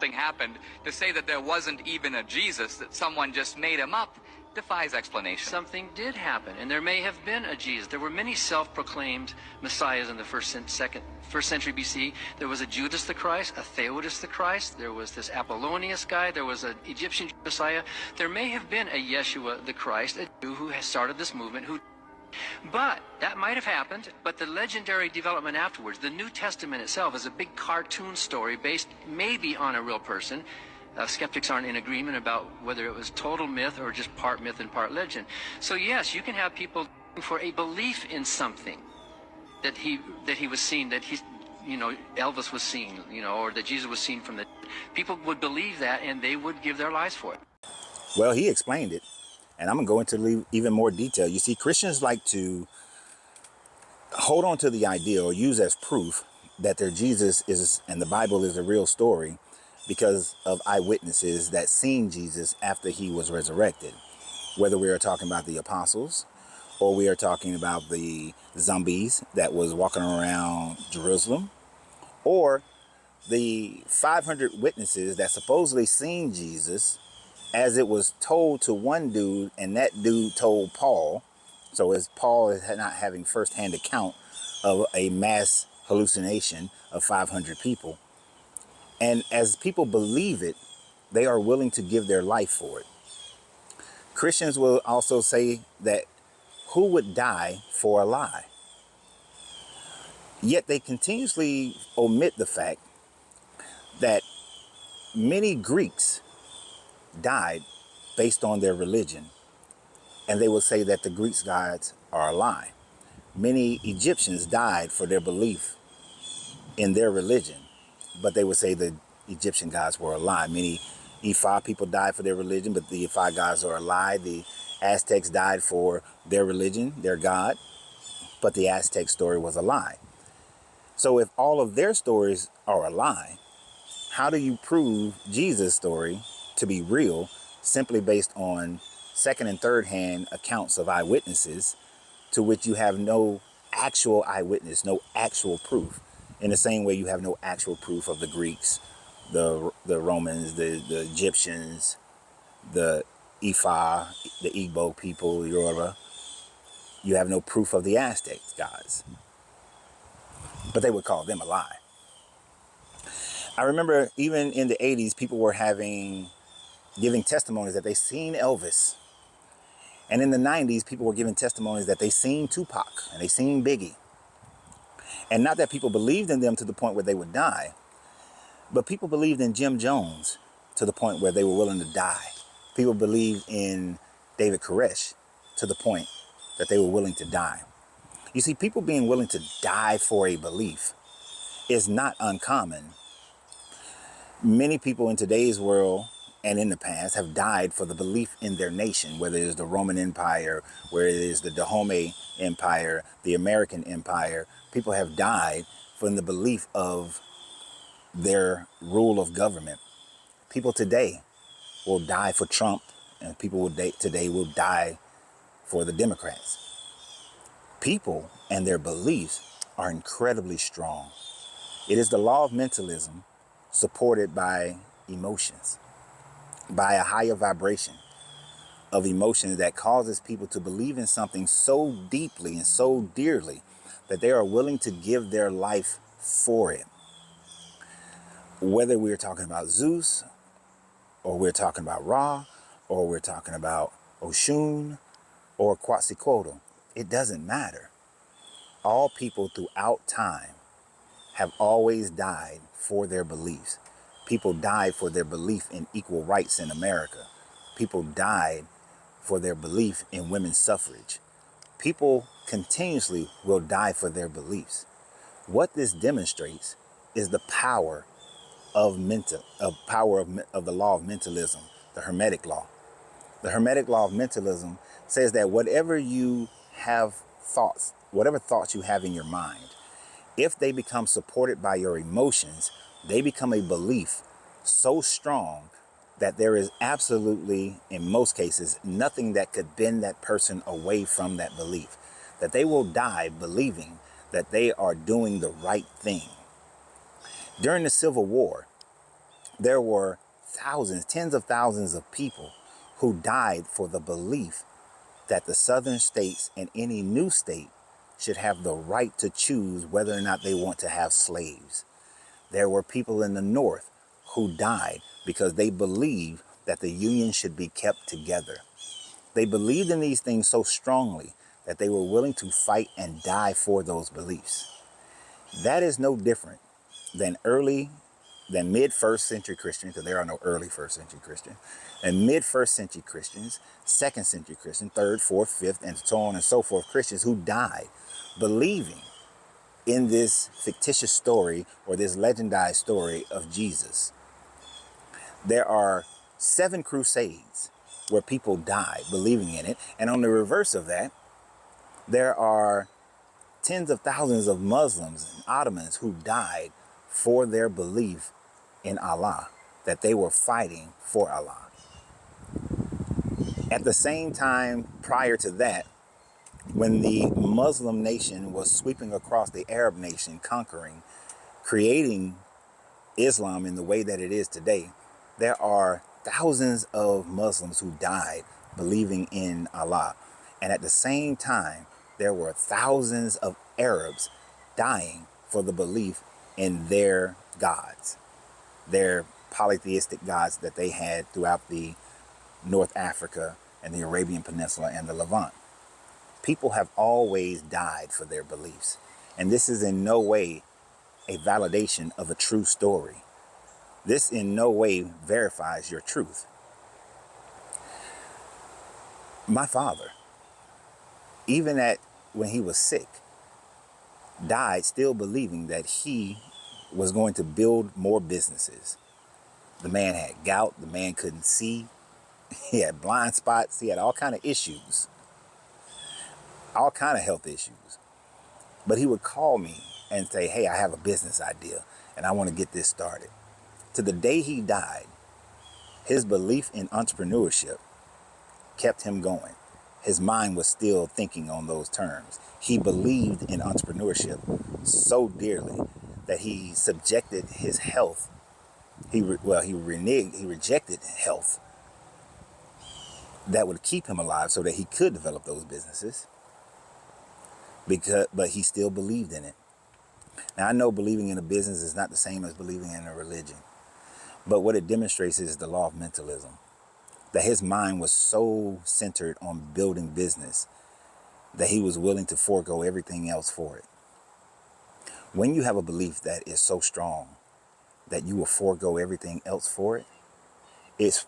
something happened, to say that there wasn't even a Jesus, that someone just made him up, defies explanation. Something did happen, and there may have been a Jesus. There were many self-proclaimed messiahs in the first century BC. There was a Judas the Christ, a Theudas the Christ. There was this Apollonius guy. There was an Egyptian messiah. There may have been a Yeshua the Christ, a Jew who has started this movement, but that might have happened, but the legendary development afterwards, the New Testament itself is a big cartoon story based maybe on a real person. Skeptics aren't in agreement about whether it was total myth or just part myth and part legend. So yes, you can have people for a belief in something that he was seen, that Elvis was seen, or that Jesus was seen from the. People would believe that, and they would give their lives for it. Well, he explained it. And I'm going to go into even more detail. You see, Christians like to hold on to the idea or use as proof that their Jesus is, and the Bible is a real story, because of eyewitnesses that seen Jesus after he was resurrected. Whether we are talking about the apostles, or we are talking about the zombies that was walking around Jerusalem, or the 500 witnesses that supposedly seen Jesus as it was told to one dude, and that dude told Paul. So as Paul is not having firsthand account of a mass hallucination of 500 people. And as people believe it, they are willing to give their life for it. Christians will also say that who would die for a lie? Yet they continuously omit the fact that many Greeks died based on their religion, and they will say that the Greek gods are a lie. Many Egyptians died for their belief in their religion, but they would say the Egyptian gods were a lie. Many Ifa people died for their religion, but the Ifa gods are a lie. The Aztecs died for their religion, their god, but the Aztec story was a lie. So if all of their stories are a lie, how do you prove Jesus' story to be real simply based on second and third hand accounts of eyewitnesses to which you have no actual eyewitness, no actual proof? In the same way you have no actual proof of the Greeks, the Romans, the Egyptians, the Ifa, the Igbo people, Yoruba. You have no proof of the Aztec gods, but they would call them a lie. I remember even in the 80s, people were giving testimonies that they seen Elvis. And in the 90s, people were giving testimonies that they seen Tupac and they seen Biggie. And not that people believed in them to the point where they would die, but people believed in Jim Jones to the point where they were willing to die. People believed in David Koresh to the point that they were willing to die. You see, people being willing to die for a belief is not uncommon. Many people in today's world and in the past have died for the belief in their nation, whether it is the Roman Empire, whether it is the Dahomey Empire, the American Empire. People have died from the belief of their rule of government. People today will die for Trump, and people today will die for the Democrats. People and their beliefs are incredibly strong. It is the law of mentalism supported by emotions, by a higher vibration of emotions that causes people to believe in something so deeply and so dearly that they are willing to give their life for it. Whether we're talking about Zeus, or we're talking about Ra, or we're talking about Oshun, or Quetzalcoatl, it doesn't matter. All people throughout time have always died for their beliefs. People died for their belief in equal rights in America. People died for their belief in women's suffrage. People continuously will die for their beliefs. What this demonstrates is the power of the law of mentalism, the Hermetic law. The Hermetic law of mentalism says that whatever you have thoughts, whatever thoughts you have in your mind, if they become supported by your emotions, they become a belief so strong that there is absolutely, in most cases, nothing that could bend that person away from that belief. That they will die believing that they are doing the right thing. During the Civil War, There were thousands, tens of thousands of people who died for the belief that the southern states and any new state should have the right to choose whether or not they want to have slaves. There were people in the North who died because they believed that the Union should be kept together. They believed in these things so strongly that they were willing to fight and die for those beliefs. That is no different than mid first century Christians, because there are no early first century Christians, and mid first century Christians, second century Christians, third, fourth, fifth, and so on and so forth Christians who died believing in this fictitious story or this legendized story of Jesus. There are 7 crusades where people died believing in it. And on the reverse of that, there are tens of thousands of Muslims and Ottomans who died for their belief in Allah, that they were fighting for Allah. At the same time, prior to that, when the Muslim nation was sweeping across the Arab nation, conquering, creating Islam in the way that it is today, there are thousands of Muslims who died believing in Allah. And at the same time, there were thousands of Arabs dying for the belief in their gods, their polytheistic gods that they had throughout the North Africa and the Arabian Peninsula and the Levant. People have always died for their beliefs. And this is in no way a validation of a true story. This in no way verifies your truth. My father, even when he was sick, died still believing that he was going to build more businesses. The man had gout, the man couldn't see, he had blind spots, he had all kind of issues, all kind of health issues. But he would call me and say, hey, I have a business idea and I want to get this started. To the day he died, his belief in entrepreneurship kept him going. His mind was still thinking on those terms. He believed in entrepreneurship so dearly that he subjected his health. He rejected health that would keep him alive so that he could develop those businesses. But he still believed in it. Now, I know believing in a business is not the same as believing in a religion. But what it demonstrates is the law of mentalism. That his mind was so centered on building business that he was willing to forego everything else for it. When you have a belief that is so strong that you will forego everything else for it,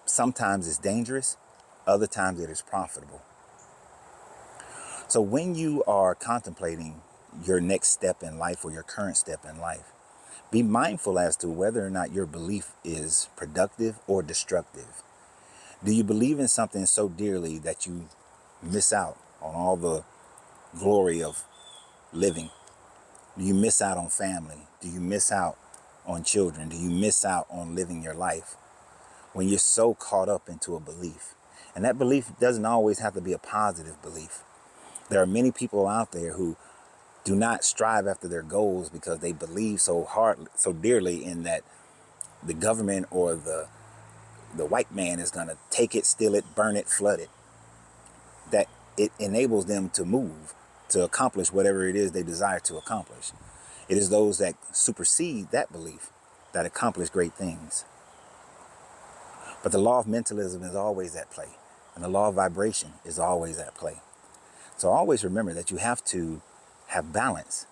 sometimes it's dangerous, other times it is profitable. So when you are contemplating your next step in life or your current step in life, be mindful as to whether or not your belief is productive or destructive. Do you believe in something so dearly that you miss out on all the glory of living? Do you miss out on family? Do you miss out on children? Do you miss out on living your life when you're so caught up into a belief? And that belief doesn't always have to be a positive belief. There are many people out there who do not strive after their goals because they believe so dearly in that the government or the white man is going to take it, steal it, burn it, flood it, that it enables them to move, to accomplish whatever it is they desire to accomplish. It is those that supersede that belief that accomplish great things. But the law of mentalism is always at play, and the law of vibration is always at play. So always remember that you have to have balance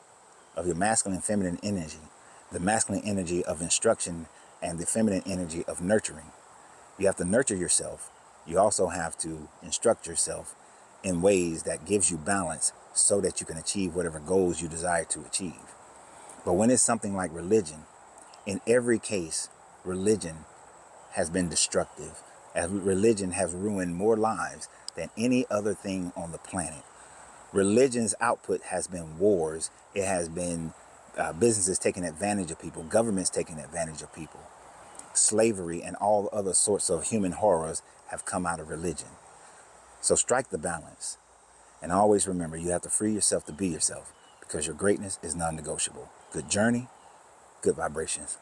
of your masculine and feminine energy, the masculine energy of instruction and the feminine energy of nurturing. You have to nurture yourself. You also have to instruct yourself in ways that gives you balance so that you can achieve whatever goals you desire to achieve. But when it's something like religion, in every case, religion has been destructive, as religion has ruined more lives than any other thing on the planet. Religion's output has been wars. It has been businesses taking advantage of people, governments taking advantage of people. Slavery and all other sorts of human horrors have come out of religion. So strike the balance. And always remember, you have to free yourself to be yourself because your greatness is non-negotiable. Good journey, good vibrations.